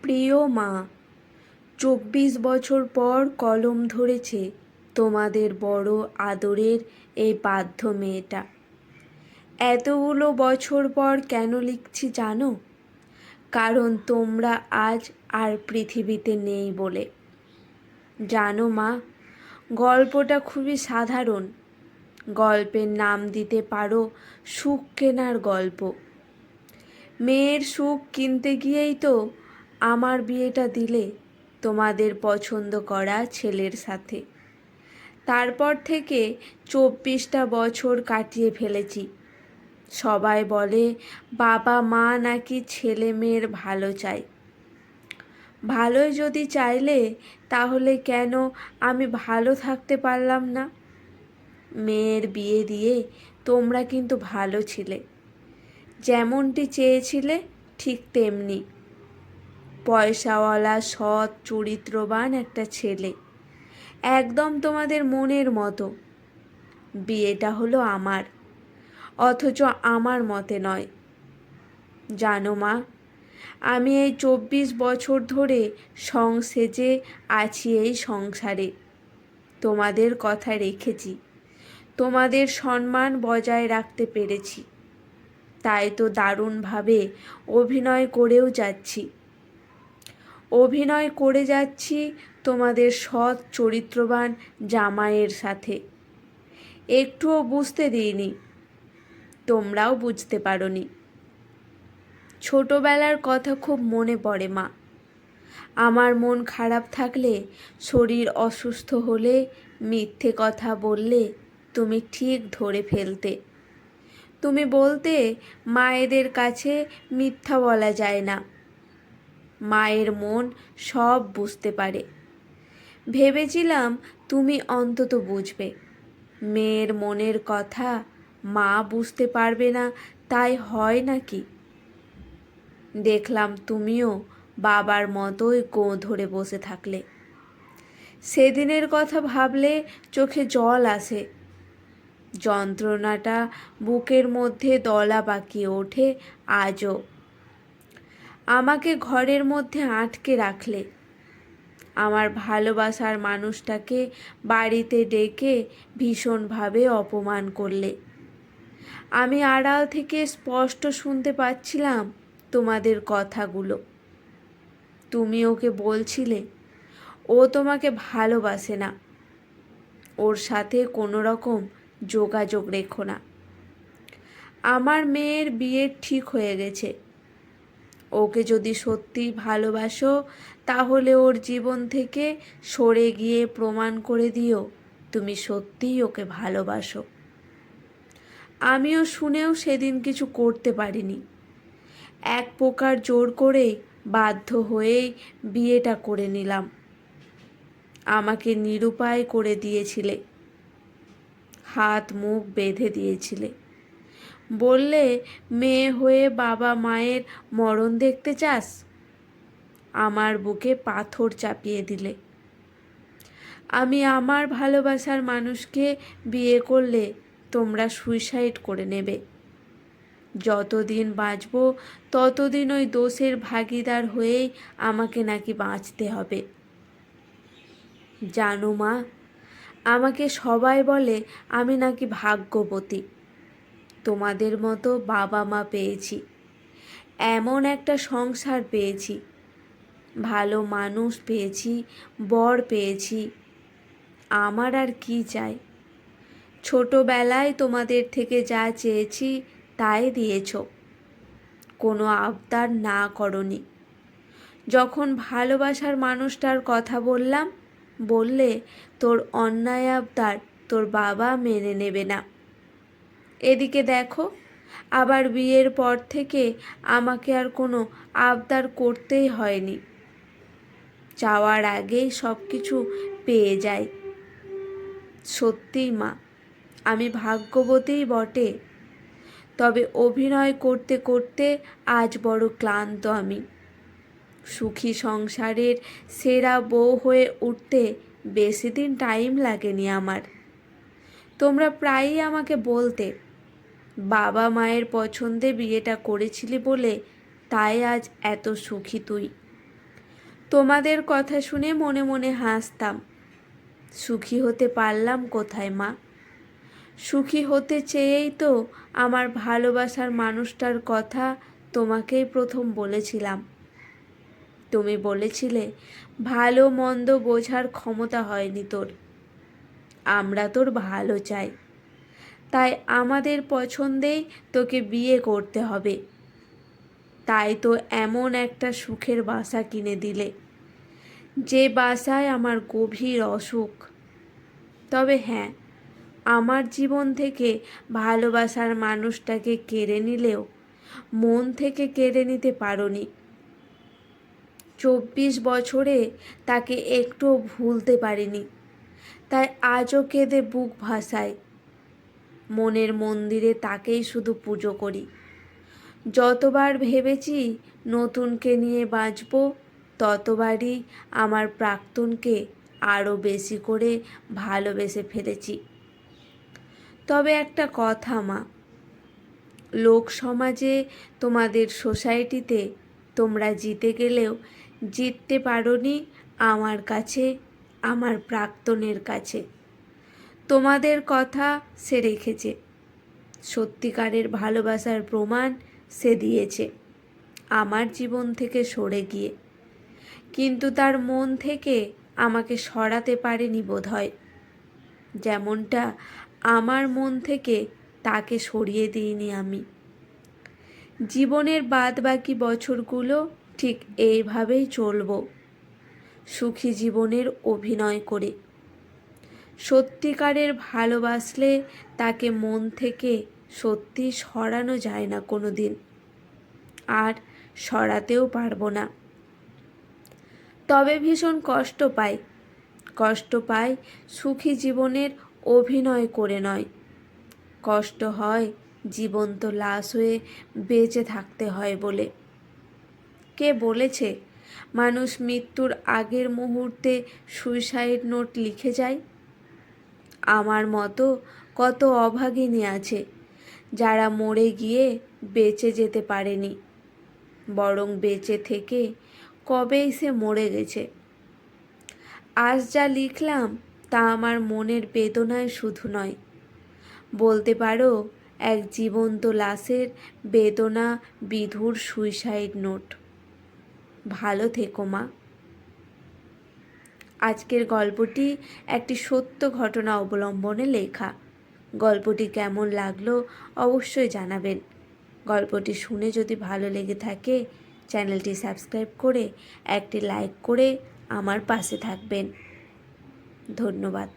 প্রিয় মা, 24 বছর পর কলম ধরেছে তোমাদের বড় আদরের এই বাধ্য মেয়েটা। এতগুলো বছর পর কেন লিখছি জানো? কারণ তোমরা আজ আর পৃথিবীতে নেই বলে। জানো মা, গল্পটা খুবই সাধারণ। গল্পের নাম দিতে পারো সুখ কেনার গল্প। মেয়ের সুখ কিনতে গিয়েই তো আমার বিয়েটা দিলে তোমাদের পছন্দ করা ছেলের সাথে। তারপর থেকে 24টা বছর কাটিয়ে ফেলেছি। সবাই বলে বাবা মা নাকি ছেলে মেয়ের ভালো চায়। ভালোই যদি চাইলে তাহলে কেন আমি ভালো থাকতে পারলাম না? মেয়ের বিয়ে দিয়ে তোমরা কিন্তু ভালো ছিলে, যেমনটি চেয়েছিলে ঠিক তেমনি। পয়সাওয়ালা সৎ চরিত্রবান একটা ছেলে, একদম তোমাদের মনের মতো। বিয়েটা হলো আমার, অথচ আমার মতে নয়। জানো মা, আমি এই 24 বছর ধরে সেজে আছি এই সংসারে। তোমাদের কথা রেখেছি, তোমাদের সম্মান বজায় রাখতে পেরেছি। তাই তো দারুণভাবে অভিনয় করেও যাচ্ছি। অভিনয় করে যাচ্ছি তোমাদের সৎ চরিত্রবান জামাইয়ের সাথে। একটুও বুঝতে দিইনি, তোমরাও বুঝতে পারোনি। ছোটবেলার কথা খুব মনে পড়ে মা। আমার মন খারাপ থাকলে, শরীর অসুস্থ হলে, মিথ্যে কথা বললে তুমি ঠিক ধরে ফেলতে। তুমি বলতে মায়েদের কাছে মিথ্যা বলা যায় না। মায়ের মন সব বুঝতে পারে। ভেবেছিলাম তুমি অন্তত বুঝবে। মেয়ের মনের কথা মা বুঝতে পারবে না, তাই হয় নাকি? দেখলাম তুমিও বাবার মতোই গোঁ ধরে বসে থাকলে। সেদিনের কথা ভাবলে চোখে জল আসে। যন্ত্রণাটা বুকের মধ্যে দলা পাকিয়ে ওঠে আজও। আমাকে ঘরের মধ্যে আটকে রাখলে। আমার ভালোবাসার মানুষটাকে বাড়িতে ডেকে ভীষণভাবে অপমান করলে। আমি আড়াল থেকে স্পষ্ট শুনতে পাচ্ছিলাম তোমাদের কথাগুলো। তুমি ওকে বলছিলে ও তোমাকে ভালোবাসে না, ওর সাথে কোনো রকম যোগাযোগ রেখো না। আমার মেয়ের বিয়ে ঠিক হয়ে গেছে। ওকে যদি সত্যিই ভালোবাসো তাহলে ওর জীবন থেকে সরে গিয়ে প্রমাণ করে দিও তুমি সত্যিই ওকে ভালোবাসো। আমিও শুনেও সেদিন কিছু করতে পারিনি। এক প্রকার জোর করেই বাধ্য হয়েই বিয়েটা করে নিলাম। আমাকে নিরুপায় করে দিয়েছিলে, হাত মুখ বেঁধে দিয়েছিলে। বললে মেয়ে হয়ে বাবা মায়ের মরণ দেখতে চাস? আমার বুকে পাথর চাপিয়ে দিলে। আমি আমার ভালোবাসার মানুষকে বিয়ে করলে তোমরা সুইসাইড করে নেবে। যতদিন বাঁচব ততদিন ওই দোষের ভাগিদার হয়েই আমাকে নাকি বাঁচতে হবে। জানো মা, আমাকে সবাই বলে আমি নাকি ভাগ্যবতী। তোমাদের মতো বাবা মা পেয়েছি, এমন একটা সংসার পেয়েছি, ভালো মানুষ পেয়েছি, বর পেয়েছি। আমার আর কি চাই? ছোটবেলায় তোমাদের থেকে যা চেয়েছি তাই দিয়েছ, কোনো আবদার না করনি। যখন ভালোবাসার মানুষটার কথা বললাম, বললে তোর অন্যায় আবদার তোর বাবা মেনে নেবে না। এদিকে দেখো, আবার বিয়ের পর থেকে আমাকে আর কোনো আবদার করতেই হয়নি। চাওয়ার আগেই সব কিছু পেয়ে যাই। সত্যিই মা, আমি ভাগ্যবতীই বটে। তবে অভিনয় করতে করতে আজ বড় ক্লান্ত আমি। সুখী সংসারের সেরা বউ হয়ে উঠতে বেশি দিন টাইম লাগেনি আমার। তোমরা প্রায়ই আমাকে বলতে বাবা মায়ের পছন্দে বিয়েটা করেছিলি বলে তাই আজ এত সুখী তুই। তোমাদের কথা শুনে মনে মনে হাসতাম। সুখী হতে পারলাম কোথায় মা? সুখী হতে চেয়েই তো আমার ভালোবাসার মানুষটার কথা তোমাকেই প্রথম বলেছিলাম। তুমি বলেছিলে ভালো মন্দ বোঝার ক্ষমতা হয়নি তোর, আমরা তোর ভালো চাই, তাই আমাদের পছন্দেই তোকে বিয়ে করতে হবে। তাই তো এমন একটা সুখের বাসা কিনে দিলে, যে বাসায় আমার গভীর অসুখ। তবে হ্যাঁ, আমার জীবন থেকে ভালোবাসার মানুষটাকে কেড়ে নিলেও মন থেকে কেড়ে নিতে পারোনি। 24 বছরে তাকে একটুও ভুলতে পারিনি, তাই আজও কেঁদে বুক ভাসাই। মনের মন্দিরে তাকেই শুধু পুজো করি। যতবার ভেবেছি নতুনকে নিয়ে বাঁচব, ততবারই আমার প্রাক্তনকে আরও বেশি করে ভালোবেসে ফেলেছি। তবে একটা কথা মা, লোক সমাজে, তোমাদের সোসাইটিতে তোমরা জিতে গেলেও জিততে পারোনি আমার কাছে, আমার প্রাক্তনের কাছে। তোমাদের কথা সে রেখেছে, সত্যিকারের ভালোবাসার প্রমাণ সে দিয়েছে আমার জীবন থেকে সরে গিয়ে। কিন্তু তার মন থেকে আমাকে সরাতে পারেনি বোধহয়, যেমনটা আমার মন থেকে তাকে সরিয়ে দিইনি আমি। জীবনের বাদবাকি বছরগুলো ঠিক এইভাবেই চলব, সুখী জীবনের অভিনয় করে। সত্যিকারের ভালোবাসলে তাকে মন থেকে সত্যি সরানো যায় না কোনো দিন, আর সরাতেও পারবো না। তবে ভীষণ কষ্ট পাই সুখী জীবনের অভিনয় করে নয়। কষ্ট হয় জীবন্ত লাশ হয়ে বেঁচে থাকতে হয় বলে। কে বলেছে মানুষ মৃত্যুর আগের মুহূর্তে সুইসাইড নোট লিখে যায়? আমার মতো কত অভাগিনী আছে যারা মরে গিয়ে বেঁচে যেতে পারেনি, বরং বেঁচে থেকে কবেই সে মরে গেছে। আজ যা লিখলাম তা আমার মনের বেদনায় শুধু নয়, বলতে পারো এক জীবন্ত লাশের বেদনা বিধুর সুইসাইড নোট। ভালো থেকো মা। আজকের গল্পটি একটি সত্য ঘটনা অবলম্বনে লেখা। গল্পটি কেমন লাগলো অবশ্যই জানাবেন। গল্পটি শুনে যদি ভালো লেগে থাকে চ্যানেলটি সাবস্ক্রাইব করে একটি লাইক করে আমার পাশে থাকবেন। ধন্যবাদ।